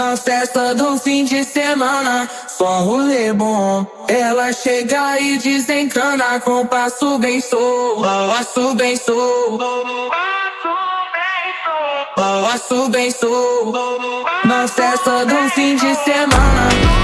Na festa do fim de semana, só rolê bom. Ela chega e desencana com passo bem sou, passo bem sou, passo bem sou. Na festa do fim de semana.